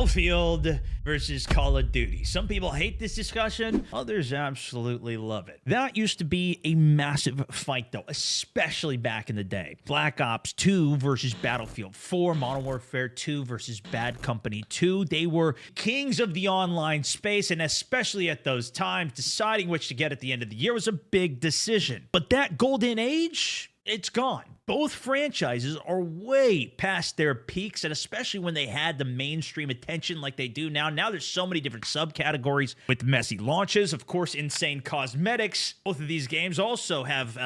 Battlefield versus Call of Duty. Some people hate this discussion, others absolutely love it. That used to be a massive fight, though, especially back in the day. Black Ops 2 versus Battlefield 4, Modern Warfare 2 versus Bad Company 2. They were kings of the online space, and especially at those times, deciding which to get at the end of the year was a big decision. But that golden age, it's gone. Both franchises are way past their peaks, and especially when they had the mainstream attention like they do now. Now there's so many different subcategories with messy launches, of course, insane cosmetics. Both of these games also have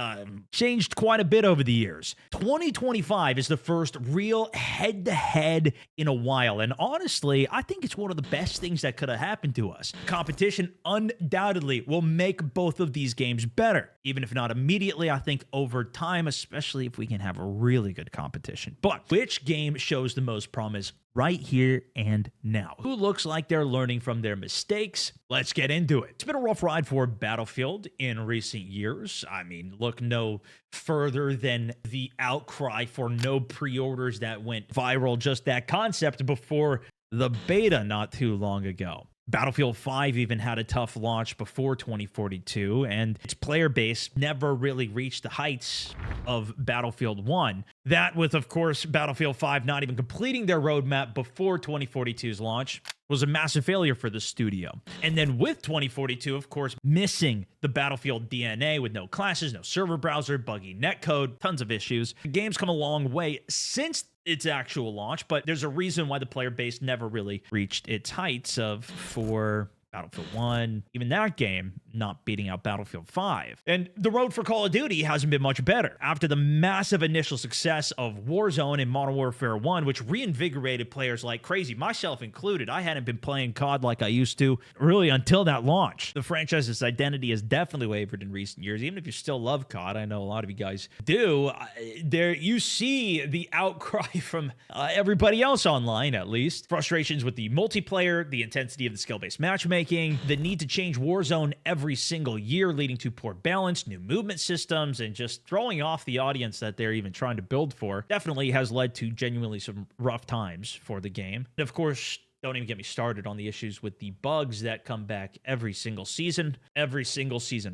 changed quite a bit over the years. 2025 is the first real head-to-head in a while, and honestly, I think it's one of the best things that could have happened to us. Competition undoubtedly will make both of these games better, even if not immediately. I think over time, especially if we can have a really good competition. But which game shows the most promise right here and now? Who looks like they're learning from their mistakes? Let's get into it. It's been a rough ride for Battlefield in recent years. I mean, look no further than the outcry for no pre-orders that went viral, just that concept before the beta not too long ago. Battlefield 5 even had a tough launch before 2042, and its player base never really reached the heights of Battlefield 1. That with, of course, Battlefield 5 not even completing their roadmap before 2042's launch was a massive failure for the studio. And then with 2042, of course, missing the Battlefield DNA with no classes, no server browser, buggy netcode, tons of issues. The game's come a long way since its actual launch, but there's a reason why the player base never really reached its heights of for Battlefield 1, even that game not beating out Battlefield 5. And the road for Call of Duty hasn't been much better. After the massive initial success of Warzone and Modern Warfare 1, which reinvigorated players like crazy, myself included, I hadn't been playing COD like I used to really until that launch. The franchise's identity has definitely wavered in recent years. Even if you still love COD, I know a lot of you guys do, there you see the outcry from everybody else online, at least. Frustrations with the multiplayer, the intensity of the skill-based matchmaking, the need to change Warzone every single year, leading to poor balance, new movement systems, and just throwing off the audience that they're even trying to build for, definitely has led to genuinely some rough times for the game. And of course, don't even get me started on the issues with the bugs that come back every single season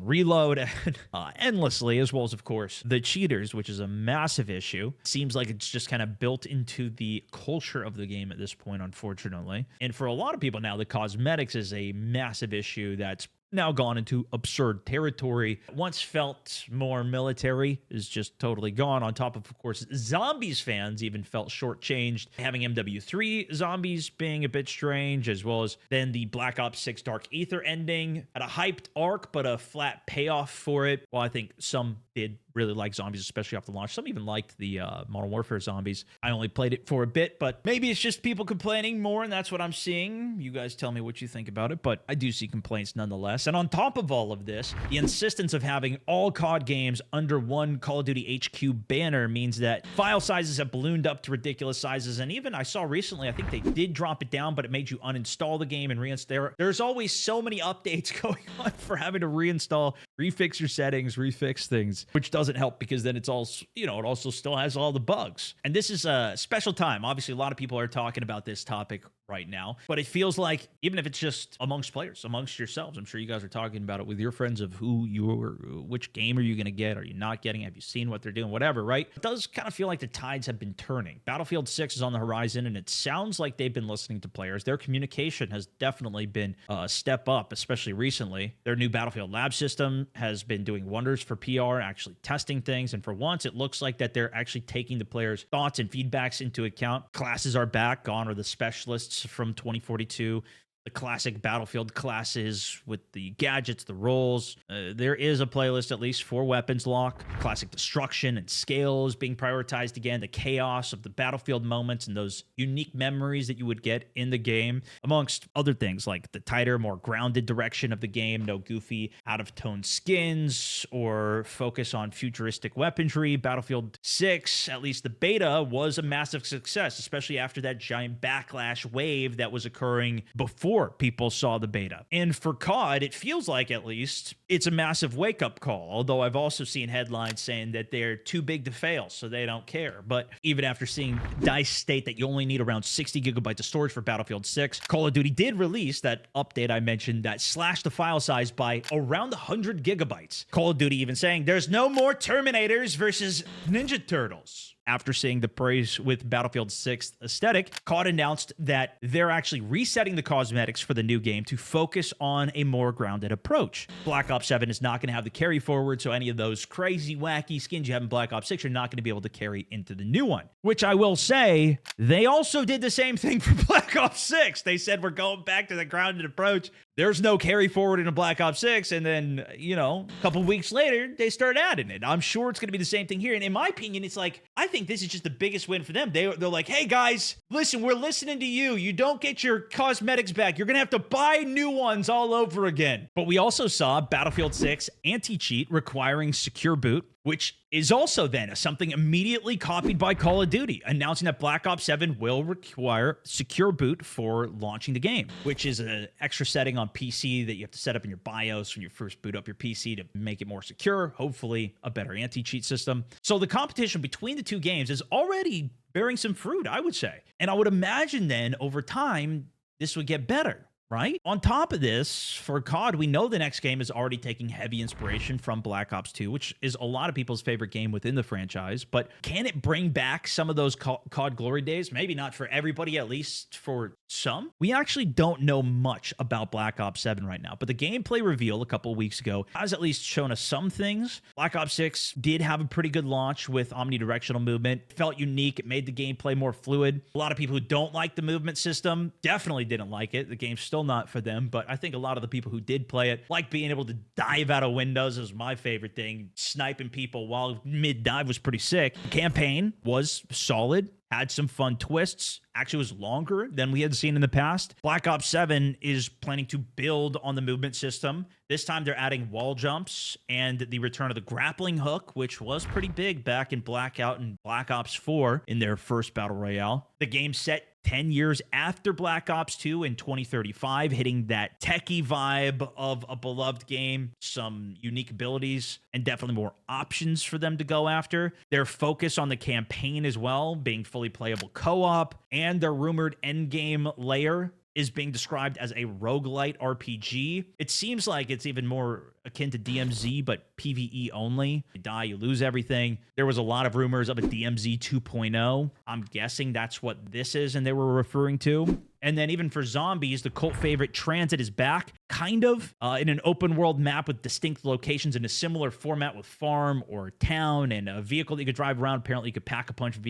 reload, and endlessly, as well as, of course, the cheaters, which is a massive issue. Seems like it's just kind of built into the culture of the game at this point, unfortunately. And for a lot of people now, the cosmetics is a massive issue that's now gone into absurd territory. Once felt more military is just totally gone. On top of course, zombies fans even felt shortchanged, having MW3 zombies being a bit strange, as well as then the Black Ops 6 Dark Aether ending at a hyped arc, but a flat payoff for it. Well, I think some did really like zombies, especially off the launch. Some even liked the Modern Warfare zombies. I only played it for a bit, but maybe it's just people complaining more, and that's what I'm seeing. You guys tell me what you think about it, but I do see complaints nonetheless. And on top of all of this, the insistence of having all COD games under one Call of Duty HQ banner means that file sizes have ballooned up to ridiculous sizes, and even I saw recently, I think they did drop it down, but it made you uninstall the game and reinstall. There's always so many updates going on for having to reinstall, refix your settings, refix things, which doesn't help because then it's all, it also still has all the bugs. And this is a special time. Obviously, a lot of people are talking about this topic right now, but it feels like even if it's just amongst players, amongst yourselves, I'm sure you guys are talking about it with your friends of which game are you going to get? Are you not getting? Have you seen what they're doing? Whatever, right? It does kind of feel like the tides have been turning. Battlefield 6 is on the horizon, and it sounds like they've been listening to players. Their communication has definitely been a step up, especially recently. Their new Battlefield Lab system has been doing wonders for PR, actually testing things, and for once, it looks like that they're actually taking the players' thoughts and feedbacks into account. Classes are back. Gone are the specialists from 2042. The classic Battlefield classes with the gadgets, the roles. There is a playlist at least for weapons lock, classic destruction and scales being prioritized again, the chaos of the Battlefield moments and those unique memories that you would get in the game, amongst other things like the tighter, more grounded direction of the game, no goofy, out-of-tone skins or focus on futuristic weaponry. Battlefield 6, at least the beta, was a massive success, especially after that giant backlash wave that was occurring before before people saw the beta. And for COD, it feels like, at least, it's a massive wake-up call, although I've also seen headlines saying that they're too big to fail, so they don't care. But even after seeing DICE state that you only need around 60 gigabytes of storage for Battlefield 6, Call of Duty did release that update I mentioned that slashed the file size by around 100 gigabytes. Call of Duty even saying there's no more Terminators versus Ninja Turtles. After seeing the praise with Battlefield 6 aesthetic, COD announced that they're actually resetting the cosmetics for the new game to focus on a more grounded approach. Black Ops 7 is not going to have the carry forward, so any of those crazy, wacky skins you have in Black Ops 6 are not going to be able to carry into the new one. Which I will say, they also did the same thing for Black Ops 6. They said we're going back to the grounded approach. There's no carry forward in a Black Ops 6, and then, you know, a couple weeks later, they start adding it. I'm sure it's going to be the same thing here. And in my opinion, it's like, I think this is just the biggest win for them. They're like, hey, guys, listen, we're listening to you. You don't get your cosmetics back. You're going to have to buy new ones all over again. But we also saw Battlefield 6 anti-cheat requiring secure boot, which is also then something immediately copied by Call of Duty, announcing that Black Ops 7 will require secure boot for launching the game, which is an extra setting on PC that you have to set up in your BIOS when you first boot up your PC to make it more secure, hopefully a better anti-cheat system. So the competition between the two games is already bearing some fruit, I would say. And I would imagine then over time, this would get better. Right? On top of this, for COD, we know the next game is already taking heavy inspiration from Black Ops 2, which is a lot of people's favorite game within the franchise. But can it bring back some of those COD glory days? Maybe not for everybody, at least for some. We actually don't know much about Black Ops 7 right now, but the gameplay reveal a couple of weeks ago has at least shown us some things. Black Ops 6 did have a pretty good launch with omnidirectional movement. It felt unique. It made the gameplay more fluid. A lot of people who don't like the movement system definitely didn't like it. The game's still not for them, but I think a lot of the people who did play it like being able to dive out of windows. Is my favorite thing. Sniping people while mid-dive was pretty sick. The campaign was solid, had some fun twists, actually was longer than we had seen in the past. Black Ops 7 is planning to build on the movement system. This time they're adding wall jumps and the return of the grappling hook, which was pretty big back in Blackout and Black Ops 4 in their first Battle Royale. The game's set 10 years after Black Ops 2 in 2035, hitting that techie vibe of a beloved game, some unique abilities, and definitely more options for them to go after. Their focus on the campaign as well, being fully playable co-op, and their rumored endgame layer is being described as a roguelite RPG. It seems like it's even more akin to DMZ, but PvE only. You die, you lose everything. There was a lot of rumors of a DMZ 2.0. I'm guessing that's what this is and they were referring to. And then even for zombies, the cult favorite Transit is back, kind of, in an open world map with distinct locations in a similar format with farm or town and a vehicle that you could drive around. Apparently, you could pack a bunch of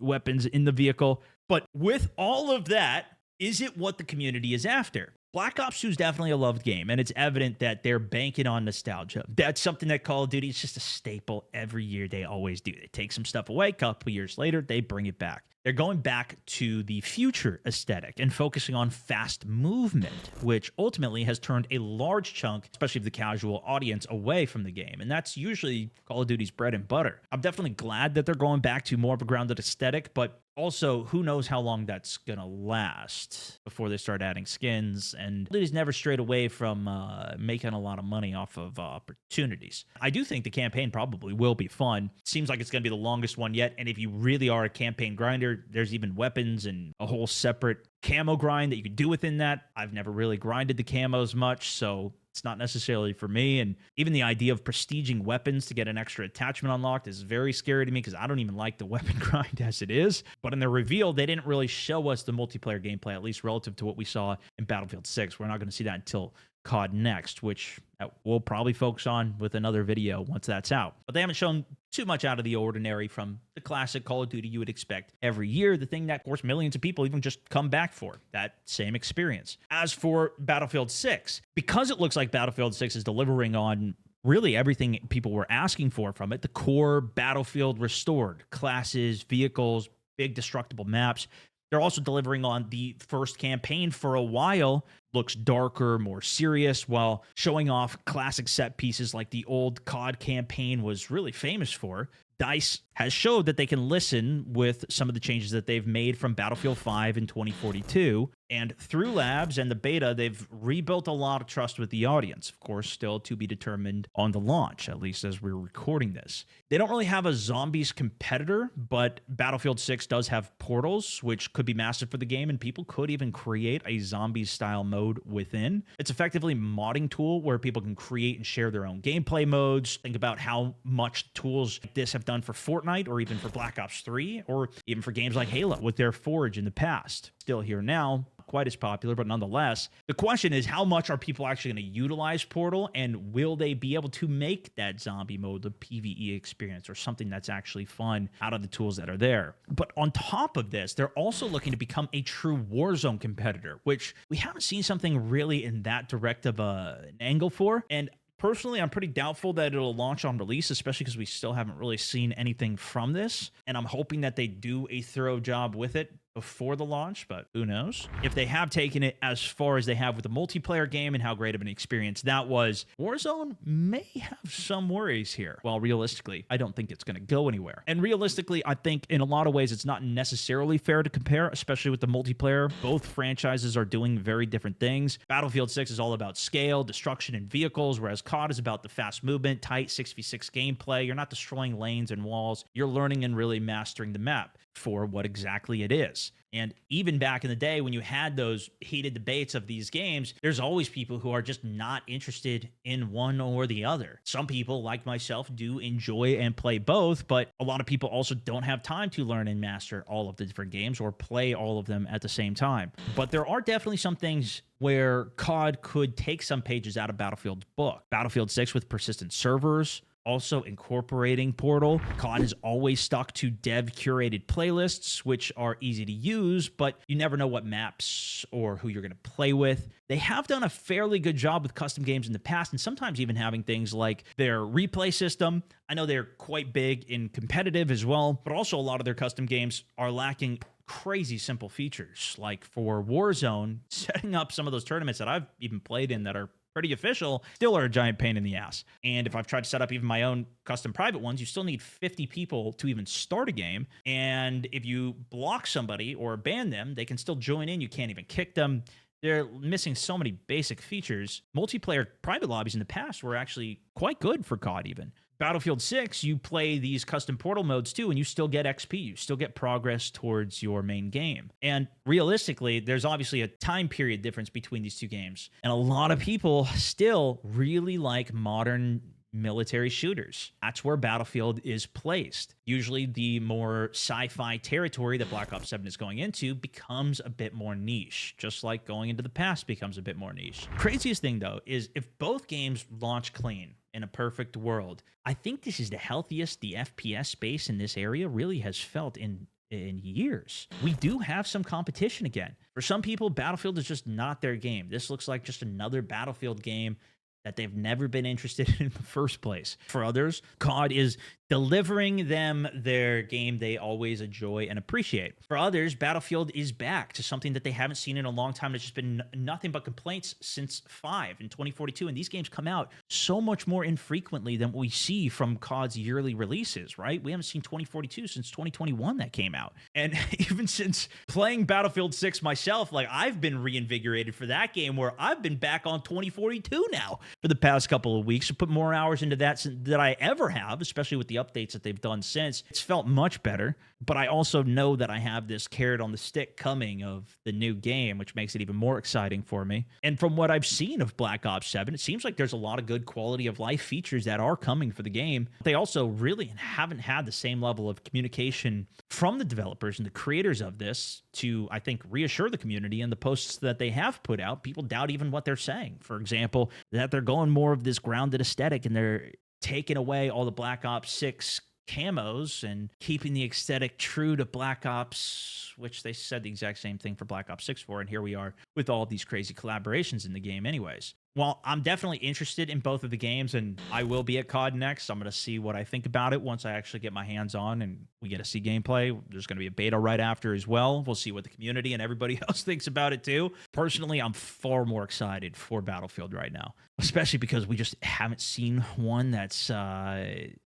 weapons in the vehicle. But with all of that, is it what the community is after? Black Ops 2 is definitely a loved game, and it's evident that they're banking on nostalgia. That's something that Call of Duty is just a staple every year. They always do. They take some stuff away, a couple years later, they bring it back. They're going back to the future aesthetic and focusing on fast movement, which ultimately has turned a large chunk, especially of the casual audience, away from the game. And that's usually Call of Duty's bread and butter. I'm definitely glad that they're going back to more of a grounded aesthetic, but also, who knows how long that's going to last before they start adding skins. And Duty's never strayed away from making a lot of money off of opportunities. I do think the campaign probably will be fun. Seems like it's going to be the longest one yet. And if you really are a campaign grinder, there's even weapons and a whole separate camo grind that you could do within that. I've never really grinded the camos much, so it's not necessarily for me. And even the idea of prestiging weapons to get an extra attachment unlocked is very scary to me because I don't even like the weapon grind as it is. But in the reveal, they didn't really show us the multiplayer gameplay, at least relative to what we saw in Battlefield 6. We're not going to see that until COD Next, which we'll probably focus on with another video once that's out. But they haven't shown too much out of the ordinary from the classic Call of Duty you would expect every year, the thing that, of course, millions of people even just come back for, that same experience. As for Battlefield 6, because it looks like Battlefield 6 is delivering on really everything people were asking for from it, the core Battlefield restored, classes, vehicles, big destructible maps, they're also delivering on the first campaign for a while. Looks darker, more serious, while showing off classic set pieces like the old COD campaign was really famous for. DICE has showed that they can listen with some of the changes that they've made from Battlefield 5 in 2042. And through labs and the beta, they've rebuilt a lot of trust with the audience. Of course, still to be determined on the launch, at least as we're recording this. They don't really have a zombies competitor, but Battlefield 6 does have portals, which could be massive for the game, and people could even create a zombies-style mode within. It's effectively a modding tool where people can create and share their own gameplay modes. Think about how much tools like this have done for Fortnite, or even for Black Ops 3, or even for games like Halo with their Forge in the past. Still here now, quite as popular, but nonetheless, the question is, how much are people actually going to utilize Portal, and will they be able to make that zombie mode the PvE experience or something that's actually fun out of the tools that are there? But on top of this, they're also looking to become a true Warzone competitor, which we haven't seen something really in that direct of an angle for. And personally, I'm pretty doubtful that it'll launch on release, especially because we still haven't really seen anything from this. And I'm hoping that they do a thorough job with it before the launch, but who knows? If they have taken it as far as they have with the multiplayer game and how great of an experience that was, Warzone may have some worries here. Well, realistically, I don't think it's going to go anywhere. And realistically, I think in a lot of ways, it's not necessarily fair to compare, especially with the multiplayer. Both franchises are doing very different things. Battlefield 6 is all about scale, destruction, and vehicles, whereas COD is about the fast movement, tight 6v6 gameplay. You're not destroying lanes and walls. You're learning and really mastering the map for what exactly it is. And even back in the day when you had those heated debates of these games, there's always people who are just not interested in one or the other. Some people, like myself, do enjoy and play both, but a lot of people also don't have time to learn and master all of the different games or play all of them at the same time. But there are definitely some things where COD could take some pages out of Battlefield's book. Battlefield 6 with persistent servers, also incorporating Portal. COD has always stuck to dev-curated playlists, which are easy to use, but you never know what maps or who you're going to play with. They have done a fairly good job with custom games in the past, and sometimes even having things like their replay system. I know they're quite big in competitive as well, but also a lot of their custom games are lacking crazy simple features. Like for Warzone, setting up some of those tournaments that I've even played in that are pretty official still are a giant pain in the ass. And if I've tried to set up even my own custom private ones, you still need 50 people to even start a game. And if you block somebody or ban them, they can still join in. You can't even kick them. They're missing so many basic features. Multiplayer private lobbies in the past were actually quite good for COD even. Battlefield 6, you play these custom portal modes too, and you still get XP. You still get progress towards your main game. And realistically, there's obviously a time period difference between these two games. And a lot of people still really like modern military shooters. That's where Battlefield is placed. Usually the more sci-fi territory that Black Ops 7 is going into becomes a bit more niche, just like going into the past becomes a bit more niche. Craziest thing though is if both games launch clean in a perfect world, I think this is the healthiest the FPS space in this area really has felt in years. We do have some competition again. For some people, Battlefield is just not their game. This looks like just another Battlefield game that they've never been interested in the first place. For others, COD is delivering them their game they always enjoy and appreciate. For others, Battlefield is back to something that they haven't seen in a long time. It's just been nothing but complaints since 5 in 2042. And these games come out so much more infrequently than what we see from COD's yearly releases, right? We haven't seen 2042 since 2021 that came out. And even since playing Battlefield 6 myself, like I've been reinvigorated for that game where I've been back on 2042 now for the past couple of weeks. I put more hours into that than I ever have, especially with the updates that they've done since. It's felt much better, but I also know that I have this carrot on the stick coming of the new game, which makes it even more exciting for me. And from what I've seen of Black Ops 7, it seems like there's a lot of good quality of life features that are coming for the game. They also really haven't had the same level of communication from the developers and the creators of this to, I think, reassure the community. And the posts that they have put out, people doubt even what they're saying. For example, that they're going more of this grounded aesthetic and they're taking away all the Black Ops 6 camos and keeping the aesthetic true to Black Ops, which they said the exact same thing for Black Ops 6 for, and here we are with all these crazy collaborations in the game anyways. Well, I'm definitely interested in both of the games, and I will be at COD next. I'm going to see what I think about it once I actually get my hands on and we get to see gameplay. There's going to be a beta right after as well. We'll see what the community and everybody else thinks about it too. Personally, I'm far more excited for Battlefield right now, especially because we just haven't seen one that's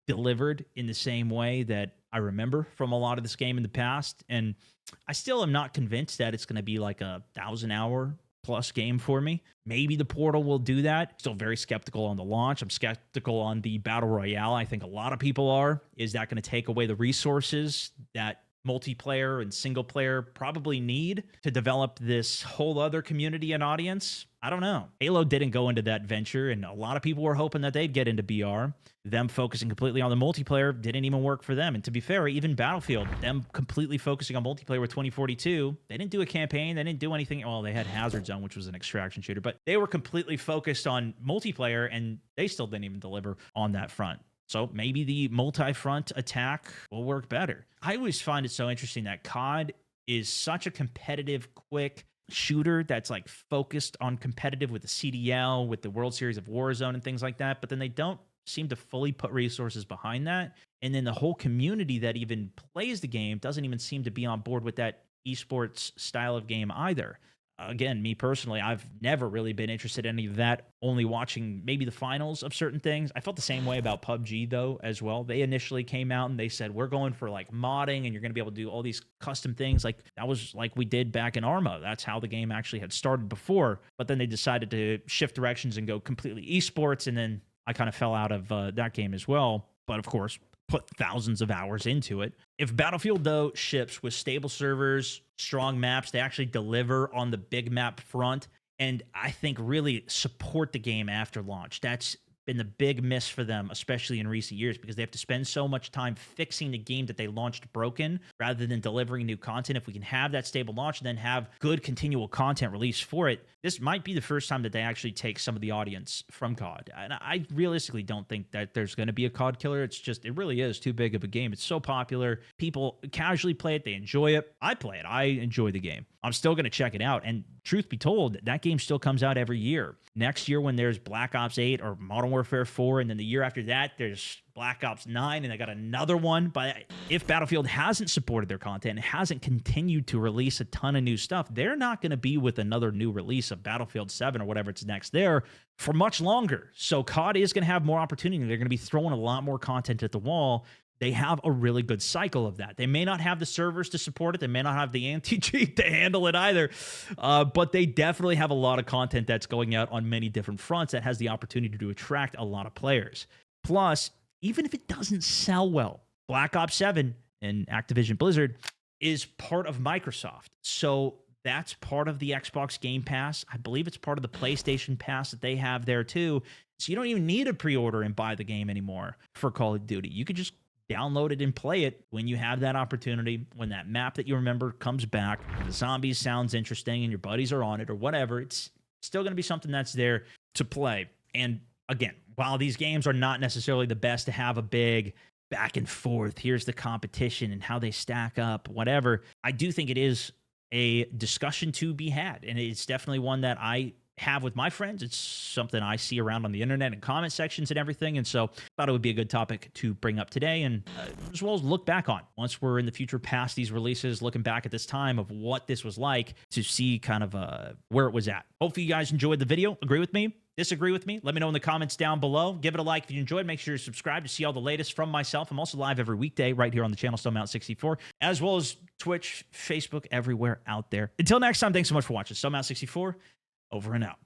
delivered in the same way that I remember from a lot of this game in the past. And I still am not convinced that it's going to be like a 1,000-hour plus game for me. Maybe the Portal will do that. Still very skeptical on the launch. I'm skeptical on the Battle Royale. I think a lot of people are. Is that going to take away the resources that multiplayer and single player probably need to develop this whole other community and audience? I don't know. Halo didn't go into that venture, and a lot of people were hoping that they'd get into BR. Them focusing completely on the multiplayer didn't even work for them. And to be fair, even Battlefield, them completely focusing on multiplayer with 2042, they didn't do a campaign. They didn't do anything. Well, they had Hazard Zone, which was an extraction shooter, but they were completely focused on multiplayer, and they still didn't even deliver on that front. So maybe the multi-front attack will work better. I always find it so interesting that COD is such a competitive, quick shooter that's like focused on competitive with the CDL, with the World Series of Warzone and things like that, but then they don't seem to fully put resources behind that. And then the whole community that even plays the game doesn't even seem to be on board with that esports style of game either. Again, me personally, I've never really been interested in any of that, only watching maybe the finals of certain things. I felt the same way about PUBG, though, as well. They initially came out and they said, we're going for like modding and you're going to be able to do all these custom things. Like that was like we did back in Arma. That's how the game actually had started before. But then they decided to shift directions and go completely esports. And then I kind of fell out of that game as well. But of course, put thousands of hours into it. If Battlefield, though, ships with stable servers, strong maps, they actually deliver on the big map front, and I think really support the game after launch. That's been the big miss for them, especially in recent years, because they have to spend so much time fixing the game that they launched broken rather than delivering new content. If we can have that stable launch and then have good continual content released for it, this might be the first time that they actually take some of the audience from COD. And I realistically don't think that there's going to be a COD killer. It's just, it really is too big of a game. It's so popular. People casually play it. They enjoy it. I play it. I enjoy the game. I'm still going to check it out. And truth be told, that game still comes out every year. Next year when there's Black Ops 8 or Modern Warfare 4, and then the year after that, there's Black Ops 9, and they got another one. But if Battlefield hasn't supported their content and hasn't continued to release a ton of new stuff, they're not going to be with another new release of Battlefield 7 or whatever it's next there for much longer. So COD is going to have more opportunity. They're going to be throwing a lot more content at the wall. They have a really good cycle of that. They may not have the servers to support it. They may not have the anti-cheat to handle it either. But they definitely have a lot of content that's going out on many different fronts that has the opportunity to attract a lot of players. Plus, even if it doesn't sell well, Black Ops 7 and Activision Blizzard is part of Microsoft. So that's part of the Xbox Game Pass. I believe it's part of the PlayStation Pass that they have there too. So you don't even need to pre-order and buy the game anymore for Call of Duty. You could just download it and play it when you have that opportunity, when that map that you remember comes back, the zombies sounds interesting and your buddies are on it or whatever. It's still going to be something that's there to play. And again, while these games are not necessarily the best to have a big back and forth, here's the competition and how they stack up, whatever, I do think it is a discussion to be had. And it's definitely one that I have with my friends. It's something I see around on the internet and comment sections and everything. And so I thought it would be a good topic to bring up today, and as well as look back on once we're in the future past these releases, looking back at this time of what this was like to see kind of where it was at. Hopefully you guys enjoyed the video. Agree with me? Disagree with me? Let me know in the comments down below. Give it a like if you enjoyed. Make sure you subscribe to see all the latest from myself. I'm also live every weekday right here on the channel, StoneMount64, as well as Twitch, Facebook, everywhere out there. Until next time, thanks so much for watching. StoneMount64, over and out.